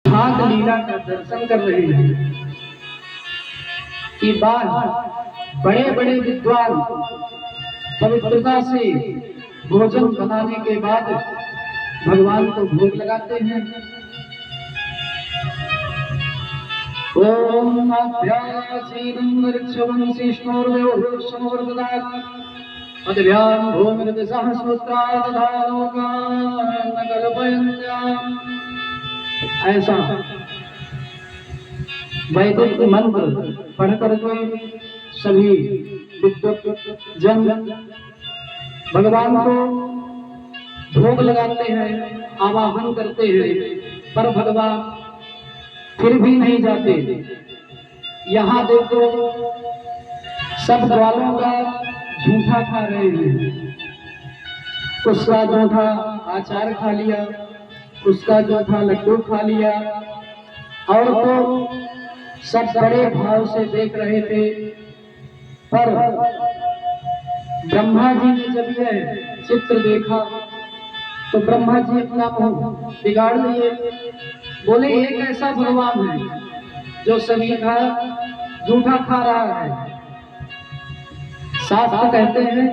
भाग लीला का दर्शन कर रहे हैं कि बाद बड़े बड़े विद्वान पवित्रता से भोजन बनाने के बाद भगवान को भोग लगाते हैं। ओम अभ्यासीनं वृक्षवंशिष्णोर्व्योर्षमवर्धनात् अद्भ्यां भूमिर्दिशः सूत्रादधालोकान् कल्पयन्त्याम्। ऐसा वैदिक मंत्र पढ़ करके सभी विद्वत जन भगवान को भोग लगाते हैं, आवाहन करते हैं, पर भगवान फिर भी नहीं जाते। यहाँ देखो सब ग्वालों का झूठा खा रहे हैं, उसका झूठा अचार खा लिया, उसका झूठा लड्डू खा लिया, और तो सब बड़े भाव से देख रहे थे। पर ब्रह्मा जी ने जब यह चित्र देखा तो ब्रह्मा जी अपना मुंह बिगाड़ लिए, बोले एक ऐसा भगवान है जो सभी का झूठा खा रहा है। शास्त्र कहते हैं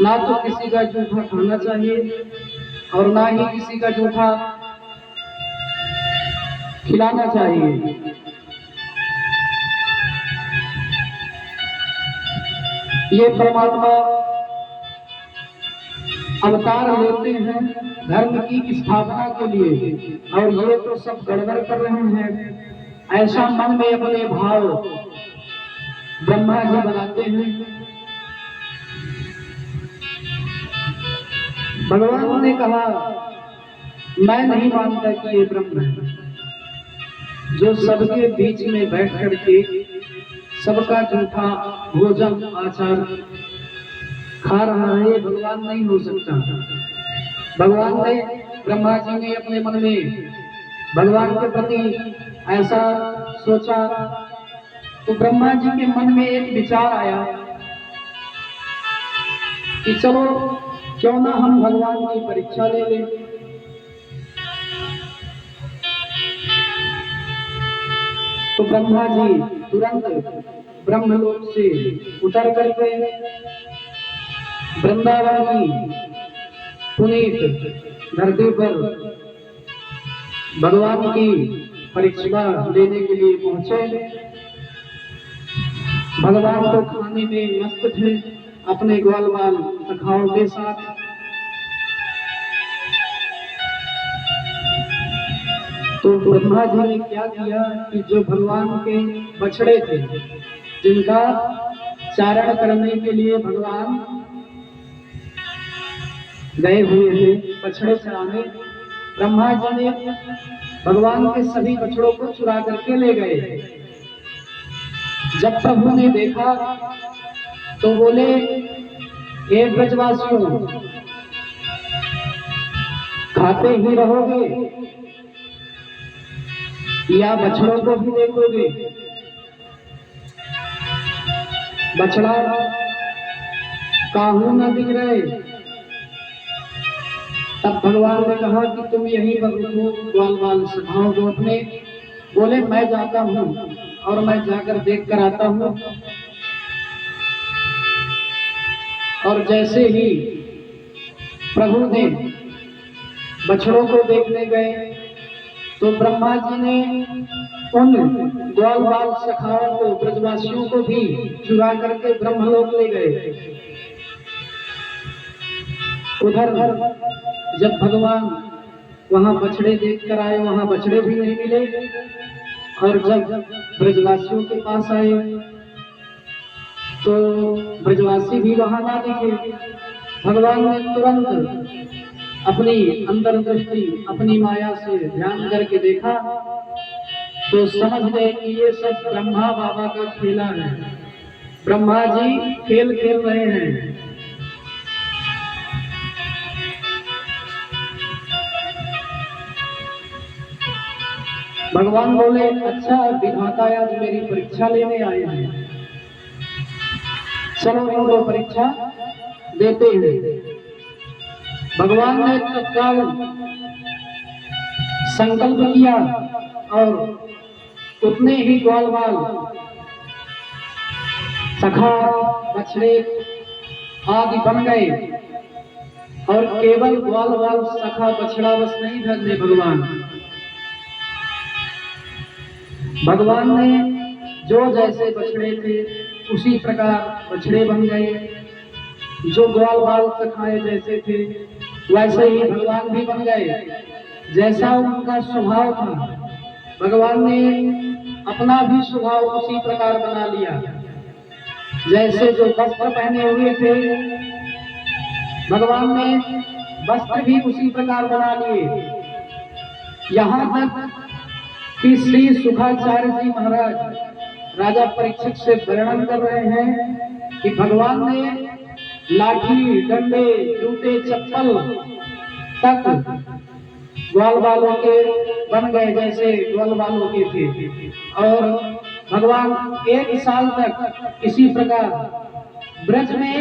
ना तो किसी का झूठा खाना चाहिए और ना ही किसी का झूठा खिलाना चाहिए। ये परमात्मा अवतार लेते हैं धर्म की स्थापना के लिए, और ये तो सब गड़बड़ कर रहे हैं। ऐसा मन में अपने भाव ब्रह्मा जी बनाते हैं। भगवान ने कहा मैं नहीं मानता कि ये ब्रह्म है जो सबके बीच में बैठ करके सबका झूठा भोजन आचार खा रहा है। ये भगवान नहीं हो सकता। भगवान ने ब्रह्मा जी ने अपने मन में भगवान के प्रति ऐसा सोचा तो ब्रह्मा जी के मन में एक विचार आया कि चलो क्यों ना हम भगवान की परीक्षा ले लें। तो ब्रह्मा जी तुरंत ब्रह्मलोक से उतर करके वृंदावन की पुनीत धरती पर भगवान की परीक्षा लेने के लिए पहुंचे। भगवान तो खाने में मस्त थे अपने ग्वाल बाल सखाओं के साथ। तो ब्रह्मा जी ने क्या किया कि जो भगवान के बछड़े थे जिनका चारण करने के लिए भगवान गए हुए थे बछड़े चराने, ब्रह्मा जी ने भगवान के सभी बछड़ों को चुरा करके ले गए। जब प्रभु ने देखा तो बोले हे ब्रजवासियों, खाते ही रहोगे या बछड़ों को भी देखोगे? बछड़ा काहू न दिख रहे। तब भगवान ने कहा कि तुम यही बकरो ग्वाल बाल सखाओ को अपने। बोले मैं जाता हूं और मैं जाकर देख कर आता हूं। और जैसे ही प्रभु ने बछड़ों को देखने गए तो ब्रह्मा जी ने उन ग्वाल बाल सखाओं को ब्रजवासियों को भी चुरा करके ब्रह्मलोक ले गए। उधर जब भगवान वहां बछड़े देख कर आए, वहां बछड़े भी नहीं मिले। और जब ब्रजवासियों के पास आए तो ब्रजवासी भी वहां ना दिखे। भगवान ने तुरंत अपनी अंतर दृष्टि अपनी माया से ध्यान करके देखा तो समझ गए कि ये सब ब्रह्मा बाबा का खेला है। ब्रह्मा जी खेल खेल रहे हैं। भगवान बोले अच्छा विधाता आज मेरी परीक्षा लेने आए हैं, चलो इनको परीक्षा देते हैं। भगवान ने तत्काल संकल्प किया और उतने ही ग्वाल बाल सखा बछड़े आदि बन गए। और केवल ग्वाल बाल सखा बछड़ा बस नहीं धरने भगवान ने जो जैसे बछड़े थे उसी प्रकार बछड़े बन गए। जो ग्वाल बाल सखाए जैसे थे वैसे ही भगवान भी बन गए। जैसा उनका स्वभाव था भगवान ने अपना भी स्वभाव उसी प्रकार बना लिया। जैसे जो वस्त्र पहने हुए थे भगवान ने वस्त्र भी उसी प्रकार बना लिए। यहाँ तक कि श्री सुखाचार्य जी महाराज राजा परीक्षित से वर्णन कर रहे हैं कि भगवान ने लाठी डंडे जूते चप्पल तक ग्वाल बालों के बन गए जैसे ग्वाल बालों के थे। और भगवान 1 साल तक इसी प्रकार ब्रज में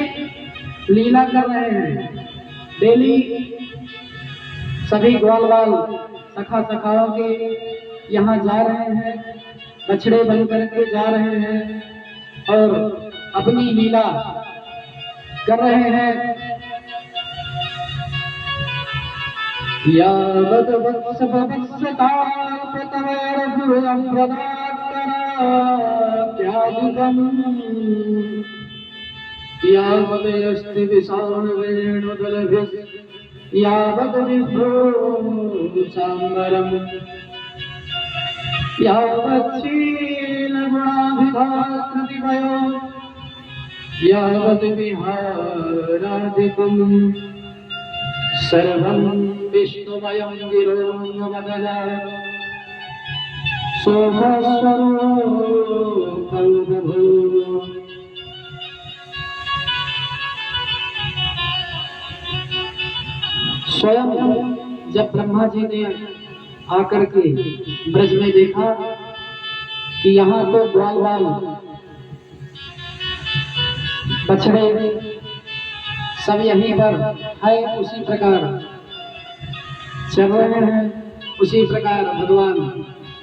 लीला कर रहे हैं। डेली सभी ग्वाल बाल सखा सखाओं के यहाँ जा रहे हैं, बछड़े बन करके जा रहे हैं और अपनी लीला कर रहे हैं। यावद वत्स यावदस्ति विशाल वेणुदलभिः यावद विभ्रो सांबरम यावच्छीलगुणाभिधाकृतिमयो यावद विहारादिकम् सर्वं विष्णुमयं गिरोमदना शोभस्वरूपं। स्वयं जब ब्रह्मा जी ने आकर के ब्रज में देखा कि यहाँ तो ग्वाल बाल बछड़े सब यहीं पर है उसी प्रकार चल रहे हैं, उसी प्रकार भगवान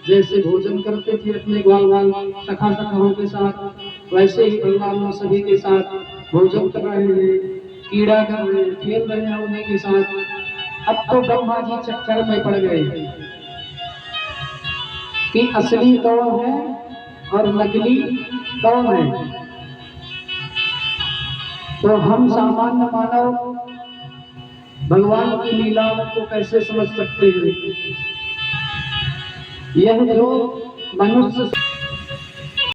जैसे भोजन करते थे अपने ग्वाल बाल सखा सखाओं के साथ वैसे ही भगवान सभी के साथ भोजन कर रहे हैं, कीड़ा कर रहे हैं, खेल रहे हैं उन्हीं के साथ। अब तो ब्रह्मा जी चक्कर में पड़ गए कि असली कौन है और नकली कौन है। तो हम सामान्य मानव भगवान की लीलाओं को कैसे समझ सकते हैं। यह जो मनुष्य